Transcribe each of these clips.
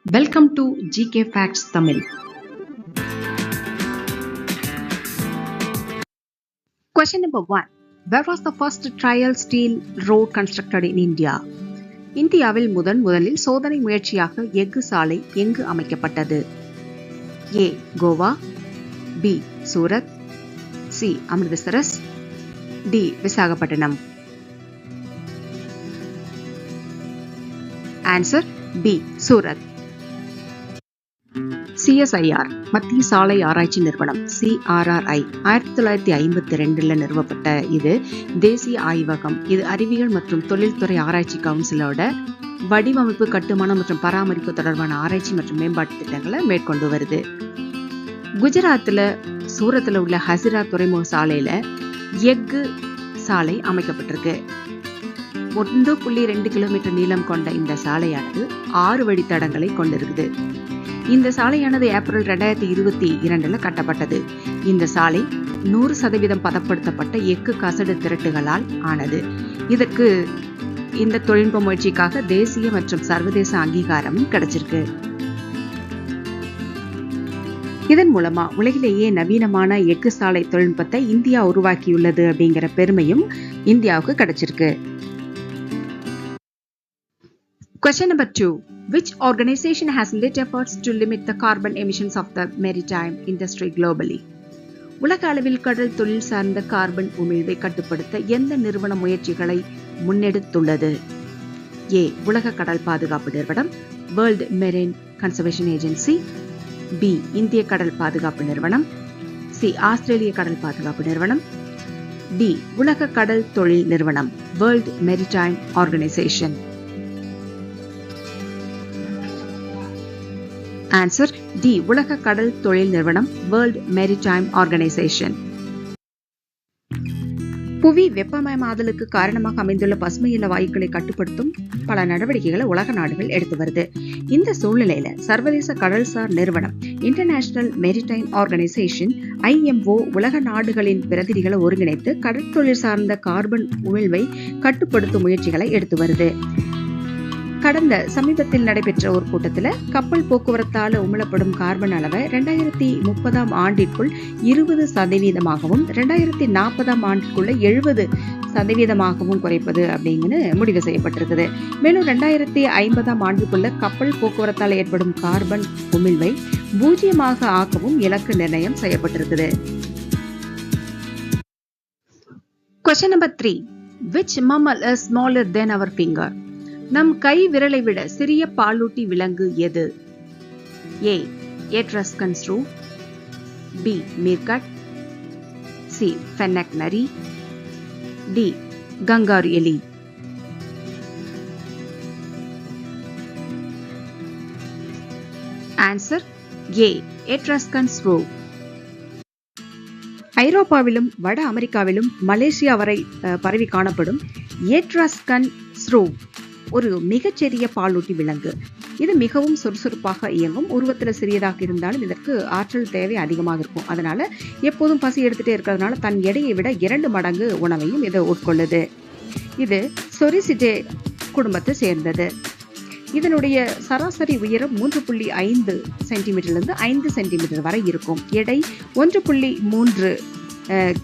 Welcome to GK Facts Tamil. Question number 1. Where was the first trial steel road constructed in India? இந்தியாவில் முதலில் சோதனை முயற்சியாக எஃகு சாலை எங்கு அமைக்கப்பட்டது? A. Goa, B. Surat, C. Amritsar, D. Visakhapatnam. Answer B. Surat. CSIR மத்திய சாலை ஆராய்ச்சி நிறுவனம் CRRI 1952 நிறுவப்பட்ட இது தேசிய ஆய்வகம். இது அறிவியல் மற்றும் தொழில்துறை ஆராய்ச்சி கவுன்சிலோட வடிவமைப்பு, கட்டுமானம் மற்றும் பராமரிப்பு தொடர்பான ஆராய்ச்சி மற்றும் மேம்பாட்டு திட்டங்களை மேற்கொண்டு வருது. குஜராத்தில் சூரத்தில் உள்ள ஹசிரா துறைமுக சாலையில எஃகு சாலை அமைக்கப்பட்டிருக்கு. 1.2 கிலோமீட்டர் நீளம் கொண்ட இந்த சாலையானது 6 வழித்தடங்களை கொண்டிருக்குது. இந்த சாலையானது ஏப்ரல் 2022 கட்டப்பட்டது. இந்த சாலை 100% பதப்படுத்தப்பட்ட எஃகு கசடு திரட்டுகளால் ஆனது. இதற்கு இந்த தொழில்நுட்ப முயற்சிக்காக தேசிய மற்றும் சர்வதேச அங்கீகாரமும் கிடைச்சிருக்கு. இதன் மூலமா உலகிலேயே நவீனமான எஃகு சாலை தொழில்நுட்பத்தை இந்தியா உருவாக்கியுள்ளது அப்படிங்கிற பெருமையும் இந்தியாவுக்கு கிடைச்சிருக்கு. Question number 2. Which organization has led efforts to limit the carbon emissions of the maritime industry globally? உலக அளவில் கடல் தொழில் சார்ந்த கார்பன் உமிழ்வை கட்டுப்படுத்த எந்த நிறுவன முயற்சிகளை முன்னெடுத்துள்ளது? A. உலக கடல் பாதுகாப்பு நிறுவனம், world marine conservation agency, B. இந்திய கடல் பாதுகாப்பு நிறுவனம், C. ஆஸ்திரேலிய கடல் பாதுகாப்பு நிறுவனம், D. உலக கடல் தொழில் நிறுவனம், world maritime organisation. Answer D. உலக கடல் தொழில் நிறுவனம், வேர்ல்ட் மெரிடைம் ஆர்கனைசேஷன். புவி வெப்பமயமாதலுக்கு காரணமாக அமைந்துள்ள பசுமையில்ல வாயுக்களை கட்டுப்படுத்தும் பல நடவடிக்கைகளை உலக நாடுகள் எடுத்து வருது. இந்த சூழ்நிலையில சர்வதேச கடல்சார் நிறுவனம் இன்டர்நேஷனல் மெரிடைம் ஆர்கனைசேஷன் IMO உலக நாடுகளின் பிரதிநிதிகளை ஒருங்கிணைத்து கடற்தொழில் சார்ந்த கார்பன் உமிழ்வை கட்டுப்படுத்தும் முயற்சிகளை எடுத்து வருது. கடந்த சமீபத்தில் நடைபெற்ற ஒரு கூட்டத்தில் கப்பல் போக்குவரத்தால் உமிழப்படும் கார்பன் அளவை 2030 ஆண்டிற்குள் 20% 2040 ஆண்டிற்குள்ள 70% குறைப்பது அப்படிங்கன்னு முடிவு செய்யப்பட்டிருக்குது. மேலும் 2050 ஆண்டுக்குள்ள கப்பல் போக்குவரத்தால் ஏற்படும் கார்பன் உமிழ்வை 0 ஆக்கவும் இலக்கு நிர்ணயம் செய்யப்பட்டிருக்குது. Question number 3. Which mammal is smaller than our finger? நம் கை விரலை விட சிறிய பாலூட்டி விலங்கு எது? A. எட்ரஸ்கன் ஸ்ரூ, B. மீர்கட், C. ஃபென்னக் நரி, D. கங்காரு எலி. Answer A. எட்ரஸ்கன் ஸ்ரூ. ஐரோப்பாவிலும் வட அமெரிக்காவிலும் மலேசியா வரை பரவி காணப்படும் எட்ரஸ்கன் ஸ்ரூ ஒரு மிகச்சிறிய பாலூட்டி விலங்கு. இது மிகவும் சுறுசுறுப்பாக இயங்கும். உருவத்தில் சிறியதாக இருந்தாலும் இதற்கு ஆற்றல் தேவை அதிகமாக இருக்கும். அதனால எப்போதும் பசி எடுத்துட்டே இருக்கிறதுனால தன் எடையை விட 2 மடங்கு உணவையும் இது உட்கொள்ளுது. இது சொரிசிடே குடும்பத்தை சேர்ந்தது. இதனுடைய சராசரி உயரம் 3.5 சென்டிமீட்டர்லேருந்து 5 சென்டிமீட்டர் வரை இருக்கும். எடை 1.3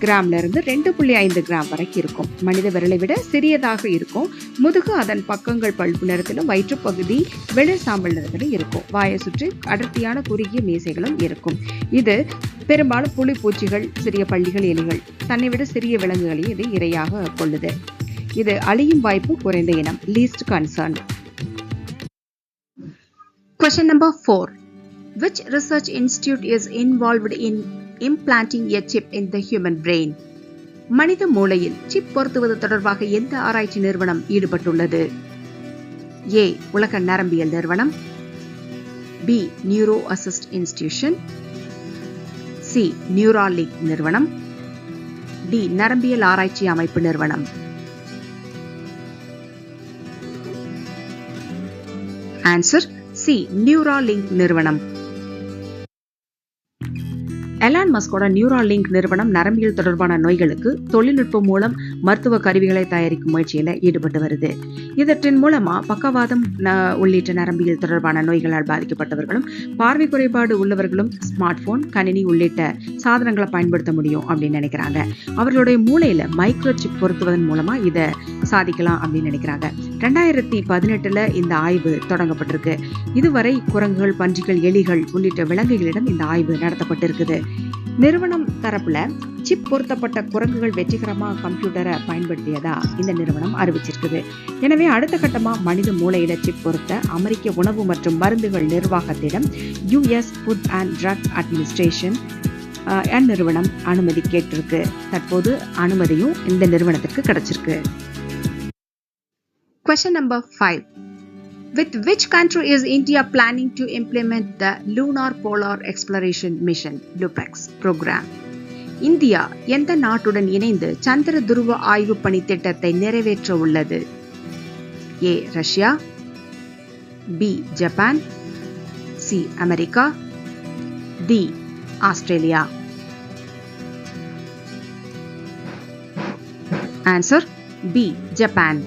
கிராம்ல இருந்து 2.5 கிராம் வரைக்கும் இருக்கும். மனித விரலை விட சிறியதாக இருக்கும். முதுகு அதன் பக்கங்கள் பழுப்பு நிறத்திலும், வயிற்றுப்பகுதி வெளிர் சாம்பல் நிறத்திலும் இருக்கும். வாயை சுற்றி அடர்த்தியான குறுகிய மீசைகளும் இருக்கும். இது பெரும்பாலும் புலி, பூச்சிகள், சிறிய பள்ளிகள், எலிகள், தன்னை விட சிறிய விலங்குகளையும் இது இரையாக கொள்ளுது. இது அழியும் வாய்ப்பு குறைந்த இனம், least concern. Question number 4. Which research institute is involved in implanting a chip in the human brain? மனித மூளையில் சிப் பொருத்துவது தொடர்பாக எந்த ஆராய்ச்சி நிறுவனம் ஈடுபட்டுள்ளது? A. உலக நரம்பியல் நிறுவனம், B. Neuro assist institution, C. Neuralink நிறுவனம், D. நரம்பியல் ஆராய்ச்சி அமைப்பு நிறுவனம். Answer C. நியூராலிங்க் நிறுவனம். எலான் மஸ்கோட நியூராலிங்க் நிறுவனம் நரம்பியல் தொடர்பான நோய்களுக்கு தொழில்நுட்பம் மூலம் மருத்துவ கருவிகளை தயாரிக்கும் முயற்சியில் ஈடுபட்டு வருது. இதற்றின் மூலமா பக்கவாதம் உள்ளிட்ட நரம்பியல் தொடர்பான நோய்களால் பாதிக்கப்பட்டவர்களும் பார்வை குறைபாடு உள்ளவர்களும் ஸ்மார்ட் போன், கணினி உள்ளிட்ட சாதனங்களை பயன்படுத்த முடியும் அப்படின்னு நினைக்கிறாங்க. அவர்களுடைய மூளையில மைக்ரோ சிப் பொருத்துவதன் மூலமா இதை சாதிக்கலாம் அப்படின்னு நினைக்கிறாங்க. 2018 இந்த ஆய்வு தொடங்கப்பட்டிருக்கு. இதுவரை குரங்குகள், பன்றிகள், எலிகள் உள்ளிட்ட விலங்குகளிடம் இந்த ஆய்வு நடத்தப்பட்டிருக்குது. நிறுவனம் தரப்புல சிப் பொருத்தப்பட்ட குரங்குகள் வெற்றிகரமா கம்ப்யூட்டரை பயன்படுத்தியதா இந்த நிறுவனம் அறிவிச்சிருக்குது. எனவே அடுத்த கட்டமா மனித மூளையில சிப் பொருத்த அமெரிக்க உணவு மற்றும் மருந்துகள் நிர்வாகத்திடம் US food and drug administration நிறுவனம் அனுமதி கேட்டிருக்கு. தற்போது அனுமதியும் இந்த நிறுவனத்திற்கு கிடைச்சிருக்கு. Question number 5. With which country is India planning to implement the Lunar Polar Exploration Mission (LUPEX) program? India எந்த நாட்டுடன் இணைந்து சந்திர துருவ ஆய்வு பணி திட்டத்தை நிறைவேற்ற உள்ளது? A. Russia, B. Japan, C. America, D. Australia. Answer B. Japan.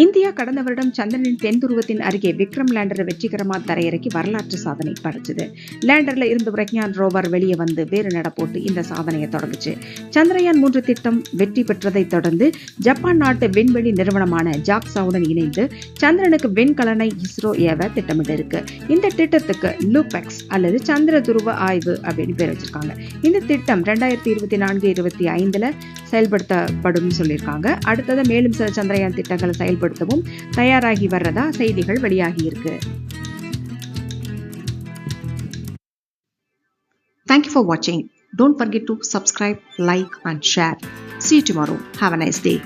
India கடந்த வருடம் சந்திரனின் தென் துருவத்தின் அருகே விக்ரம் லேண்டரை வெற்றிகரமாக தரையிறக்கி வரலாற்று சாதனை படைச்சது. லேண்டர்ல இருந்து பிரக்ஞான் ரோவர் வெளியே வந்து வேறு நட போட்டு இந்த சாதனையை தொடங்குச்சு. சந்திரயான் 3 திட்டம் வெற்றி பெற்றதை தொடர்ந்து ஜப்பான் நாட்டு விண்வெளி நிறுவனமான ஜாக்சாவுடன் இணைந்து சந்திரனுக்கு விண்கலனை இஸ்ரோ ஏவ திட்டமிட்டு இருக்கு. இந்த திட்டத்துக்கு லூபெக்ஸ் அல்லது சந்திர துருவ ஆய்வு அப்படின்னு பேர் வச்சிருக்காங்க. இந்த திட்டம் 2024-25 செயல்படுத்தப்படும் சொல்லியிருக்காங்க. அடுத்தது மேலும் சில சந்திரயான் திட்டங்களை செயல்படுத்தவும் தயாராகி வர்றதா செய்திகள் வெளியாகி இருக்கு. Thank you for watching. Don't forget to subscribe, like and share. See you tomorrow. Have a nice day.